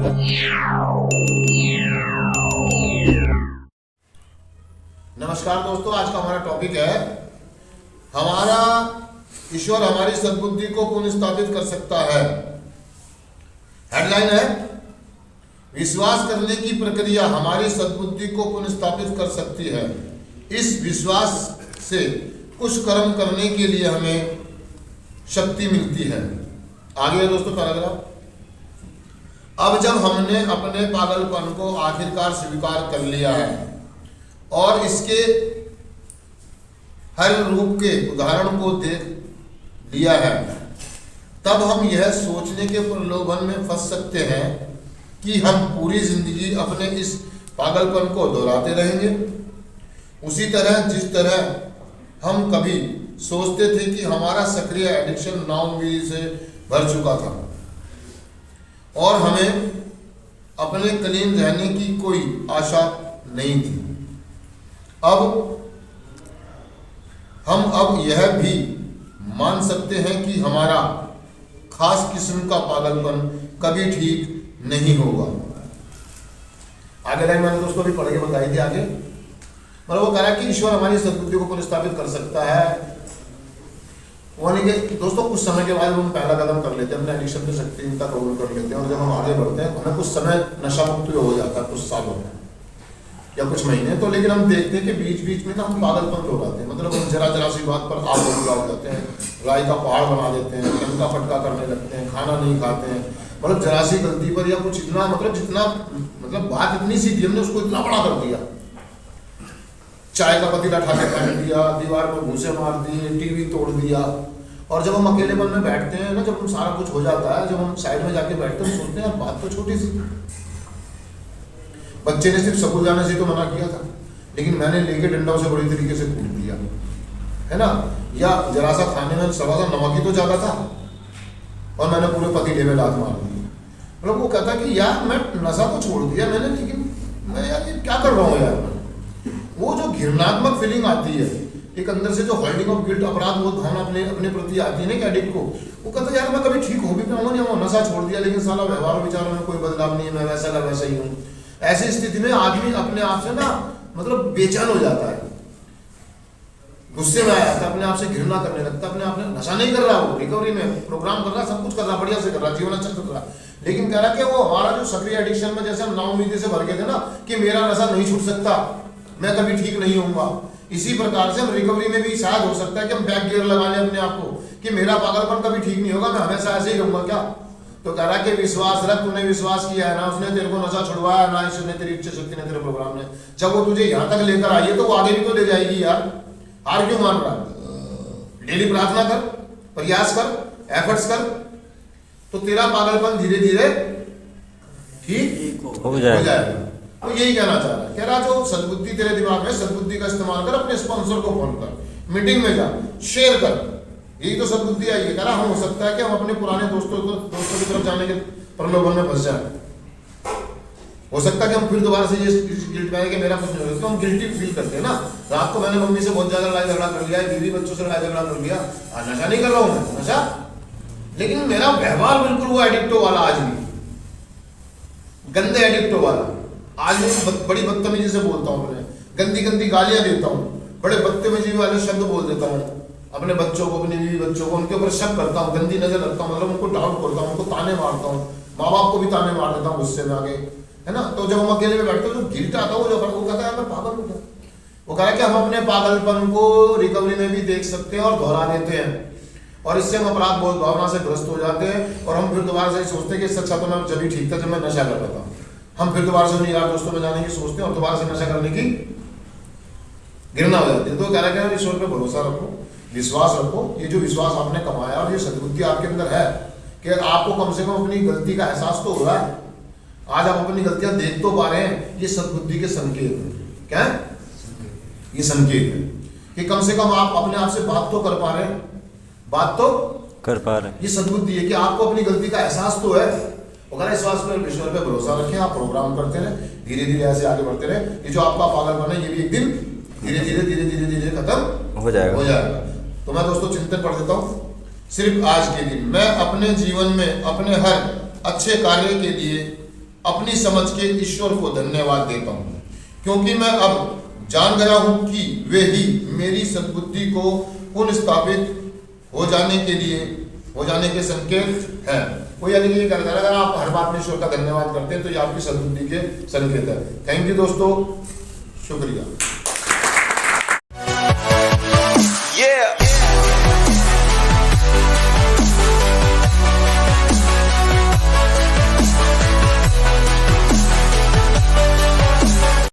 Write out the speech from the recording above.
नमस्कार दोस्तों, आज का हमारा टॉपिक है हमारा ईश्वर हमारी सद्बुद्धि को पुनर्स्थापित कर सकता है। हेडलाइन है विश्वास करने की प्रक्रिया हमारी सद्बुद्धि को पुनर्स्थापित कर सकती है। इस विश्वास से कुछ कर्म करने के लिए हमें शक्ति मिलती है। आगे है दोस्तों पैराग्राफ। अब जब हमने अपने पागलपन को आखिरकार स्वीकार कर लिया है और इसके हर रूप के उदाहरण को देख लिया है, तब हम यह सोचने के प्रलोभन में फंस सकते हैं कि हम पूरी जिंदगी अपने इस पागलपन को दोहराते रहेंगे, उसी तरह जिस तरह हम कभी सोचते थे कि हमारा सक्रिय एडिक्शन नाउमीदी से भर चुका था और हमें अपने क्लीन रहने की कोई आशा नहीं थी। अब यह भी मान सकते हैं कि हमारा खास किस्म का पागलपन कभी ठीक नहीं होगा। आगे लाइन मैंने दोस्तों भी पढ़ के बताई थी। आगे मतलब वो कह रहा है कि ईश्वर हमारी सद्बुद्धि को पुनर्स्थापित कर सकता है। दोस्तों कुछ समय के बाद हम पहला कदम कर लेते हैं, अपने एडिक्शन पे शक्तिहीनता कबूल कर लेते हैं और जब हम आगे बढ़ते हैं हमें कुछ समय नशा मुक्त हो जाता है, कुछ सालों में या कुछ महीने तो, लेकिन हम देखते हैं कि बीच बीच में ना हम पागलपन हो जाते हैं। मतलब हम जरा सी बात पर आग बबूला हो जाते हैं, राय का पहाड़ बना देते हैं, टंका फटका करने लगते हैं, खाना नहीं खाते हैं। मतलब जरा सी गलती पर या कुछ इतना मतलब बात इतनी सी थी, हमने उसको इतना बड़ा कर दिया। चाय का पतीला ठाके फेंक दिया, दीवार पर घूंसे मार दिए, टीवी तोड़ दिया। और जब हम अकेलेपन में बैठते हैं ना, जब हम सारा कुछ हो जाता है, जब हम साइड में जाके बैठते हैं, सोचते हैं बात तो छोटी सी, बच्चे ने सिर्फ स्कूल जाने से तो मना किया था, लेकिन मैंने लेके डंडों से बड़ी तरीके से कूट दिया, है ना। या जरा सा खाने में सवा सा नमक ही तो ज्यादा था और मैंने पूरे पतीले में लात मार दी। मतलब वो कहता कि यार मैं नशा तो छोड़ दिया मैंने, लेकिन मैं यार ये क्या कर रहा हूँ यार। वो जो घृणात्मक फीलिंग आती है, एक अंदर से जो होल्डिंग ऑफ गिल्ट, अपराध बोध भावना अपने प्रति आती है ना एडिक्ट को, वो कहता है यार मैं कभी ठीक हो भी पाऊंगा नहीं, वो नशा छोड़ दिया लेकिन साला व्यवहार विचारों में कोई बदलाव नहीं है, मैं वैसा का वैसा ही हूँ। ऐसी स्थिति में आदमी अपने आप से ना मतलब बेचैन हो जाता है, गुस्से में आ जाता है, अपने आप से घृणा करने लगता है। अपने आप में नशा नहीं कर रहा, वो रिकवरी में प्रोग्राम कर रहा, सब कुछ कर रहा, बढ़िया से कर रहा, जीवन अच्छा कर रहा, लेकिन कह रहा कि वो हमारा जो सक्रिय एडिक्शन में जैसे हम नाउमीदी से भर गए थे ना कि मेरा नशा नहीं छूट सकता, मैं कभी ठीक नहीं होऊंगा, इसी प्रकार से हम रिकवरी में भी शायद हो सकता है कि हम बैक गियर लगा लें अपने आप को कि मेरा पागलपन कभी ठीक नहीं होगा, मैं हमेशा ऐसे ही रहूंगा क्या। तो कह रहा कि विश्वास रख, तूने विश्वास किया है ना, उसने तेरे को नशा छुड़वाया ना, ईश्वर ने, तेरी इच्छा शक्ति ने, तेरे प्रोग्राम ने, जब वो तुझे यहाँ तक लेकर आई है तो वो आगे भी तो ले जाएगी यार। हार क्यों मान रहा है? डेली प्रार्थना कर, प्रयास कर, एफर्ट्स कर, तो तेरा पागलपन धीरे धीरे ठीक हो जाएगा। तो यही कहना चाह रहा है, कह रहा जो सद्बुद्धि तेरे दिमाग में, सद्बुद्धि का इस्तेमाल कर, अपने स्पॉन्सर को फोन कर, मीटिंग में जा, शेयर कर, यही तो सद्बुद्धि आई है। कह रहा हो सकता है कि हम अपने पुराने दोस्तों की तरफ जाने के प्रलोभन में फंस जाए। हो सकता है कि हम फिर दोबारा से ये गिल्ट में कि मेरा कुछ नहीं होता, तो हम गिल्टी फील करते हैं ना। रात को मैंने मम्मी से बहुत ज्यादा लड़ाई झगड़ा कर लिया, बीवी बच्चों से लड़ाई झगड़ा कर लिया, आज नशा नहीं कर रहा हूँ मैं, नशा, लेकिन मेरा व्यवहार बिल्कुल वो एडिक्टो वाला, आज भी गंदे एडिक्टो वाला। आज मैं बड़ी बदतमीजी से बोलता हूँ, अपने गंदी गंदी गालियां देता हूँ, बड़े बदतमीजी वाले शब्द बोल देता हूँ अपने बच्चों को, अपनी बीवी बच्चों को, उनके ऊपर शक करता हूँ, गंदी नजर रखता हूँ, मतलब उनको डाउट करता हूँ, उनको ताने मारता हूँ, माँ बाप को भी ताने मार देता हूँ गुस्से में आगे, है ना। तो जब हम अकेले में बैठते हैं तो गिल्ट आता है, वो कहता है मैं पागल हूँ क्या। वो कह रहा है कि हम अपने पागलपन को रिकवरी में भी देख सकते हैं और दोहरा देते हैं, और इससे हम अपराध बोध भावना से ग्रस्त हो जाते हैं और हम फिर दोबारा से सोचते हैं कि इससे अच्छा तो मैं जब भी ठीक था जब मैं नशा कर रहा था। हम फिर दोबारा से अपने यार दोस्तों में जाने की सोचते हैं और दोबारा से नशा करने की घृणा हो जाती है। तो कह रहा है ईश्वर पे भरोसा रखो, विश्वास रखो। ये जो विश्वास आपने कमाया और ये सद्बुद्धि आपके अंदर है कि आपको कम से कम अपनी गलती का एहसास तो हो रहा है, आज आप अपनी गलतियां देख तो पा रहे हैं, ये सद्बुद्धि के संकेत है। क्या है ये? संकेत है कि कम से कम आप अपने आप से बात तो कर पा रहे हैं, बात तो कर पा रहे हैं। ये सद्बुद्धि है कि आपको अपनी गलती का एहसास तो है। अगर इस बात पर ईश्वर पे भरोसा रखें, आप प्रोग्राम करते रहे, धीरे धीरे ऐसे आगे बढ़ते रहे, ये जो आपका पागलपन है ये भी एक दिन धीरे धीरे खत्म हो जाएगा। तो मैं दोस्तों चिंतन पढ़ देता हूँ। सिर्फ आज के दिन मैं अपने जीवन में अपने हर अच्छे कार्य के लिए अपनी समझ के ईश्वर को धन्यवाद देता हूँ, क्योंकि मैं अब जान गया हूँ कि वे ही मेरी सद्बुद्धि को पुनः हो जाने के संकेत हैं। वो यानी कि ये कहता है अगर आप हर बात में ईश्वर का धन्यवाद करते हैं तो ये आपकी सद्बुद्धि के संकेत है। थैंक यू दोस्तों, शुक्रिया।